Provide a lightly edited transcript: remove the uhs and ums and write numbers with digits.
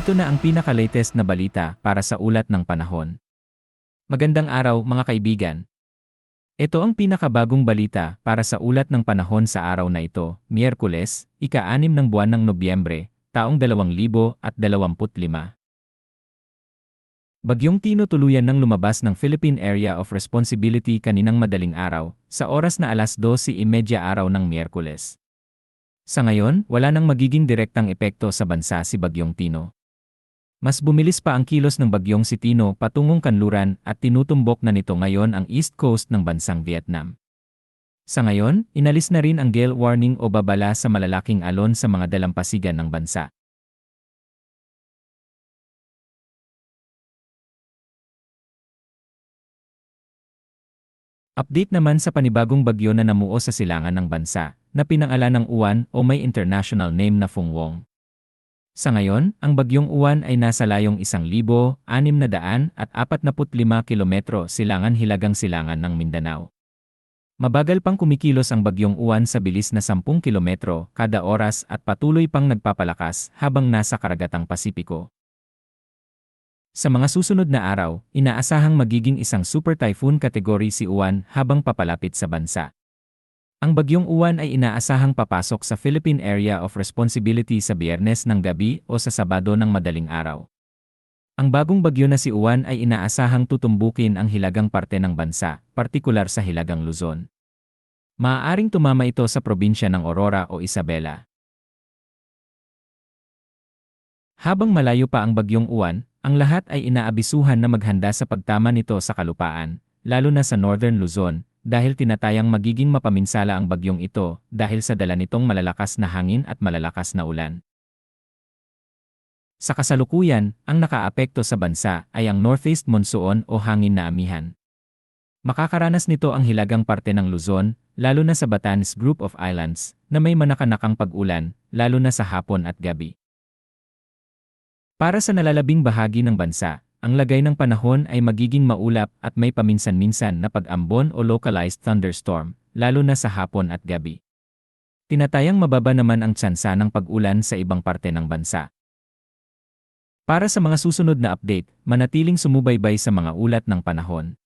Nandito na ang pinaka-latest na balita para sa ulat ng panahon. Magandang araw mga kaibigan. Ito ang pinakabagong balita para sa ulat ng panahon sa araw na ito, Miyerkules, ika-6 ng buwan ng Nobyembre, taong 2025. Bagyong Tino tuluyan ng lumabas ng Philippine Area of Responsibility kaninang madaling araw, sa oras na alas 12:30 araw ng Miyerkules. Sa ngayon, wala nang magiging direktang epekto sa bansa si Bagyong Tino. Mas bumilis pa ang kilos ng bagyong si Tino patungong kanluran at tinutumbok na nito ngayon ang east coast ng bansang Vietnam. Sa ngayon, inalis na rin ang gale warning o babala sa malalaking alon sa mga dalampasigan ng bansa. Update naman sa panibagong bagyo na namuo sa silangan ng bansa, na pinangalan ng Uwan o may international name na Phung Wong. Sa ngayon, ang bagyong Uwan ay nasa layong 1,645 kilometro silangan-hilagang silangan ng Mindanao. Mabagal pang kumikilos ang bagyong Uwan sa bilis na 10 kilometro kada oras at patuloy pang nagpapalakas habang nasa karagatang Pasipiko. Sa mga susunod na araw, inaasahang magiging isang super typhoon category si Uwan habang papalapit sa bansa. Ang bagyong Uwan ay inaasahang papasok sa Philippine Area of Responsibility sa Biyernes ng gabi o sa Sabado ng madaling araw. Ang bagong bagyo na si Uwan ay inaasahang tutumbukin ang hilagang parte ng bansa, partikular sa hilagang Luzon. Maaaring tumama ito sa probinsya ng Aurora o Isabela. Habang malayo pa ang bagyong Uwan, ang lahat ay inaabisuhan na maghanda sa pagtama nito sa kalupaan, lalo na sa Northern Luzon, dahil tinatayang magiging mapaminsala ang bagyong ito dahil sa dala nitong malalakas na hangin at malalakas na ulan. Sa kasalukuyan, ang nakaapekto sa bansa ay ang northeast monsoon o hangin na amihan. Makakaranas nito ang hilagang parte ng Luzon, lalo na sa Batanes Group of Islands, na may manakanakang pag-ulan, lalo na sa hapon at gabi. Para sa nalalabing bahagi ng bansa, ang lagay ng panahon ay magiging maulap at may paminsan-minsan na pag-ambon o localized thunderstorm, lalo na sa hapon at gabi. Tinatayang mababa naman ang tsansa ng pag-ulan sa ibang parte ng bansa. Para sa mga susunod na update, manatiling sumubaybay sa mga ulat ng panahon.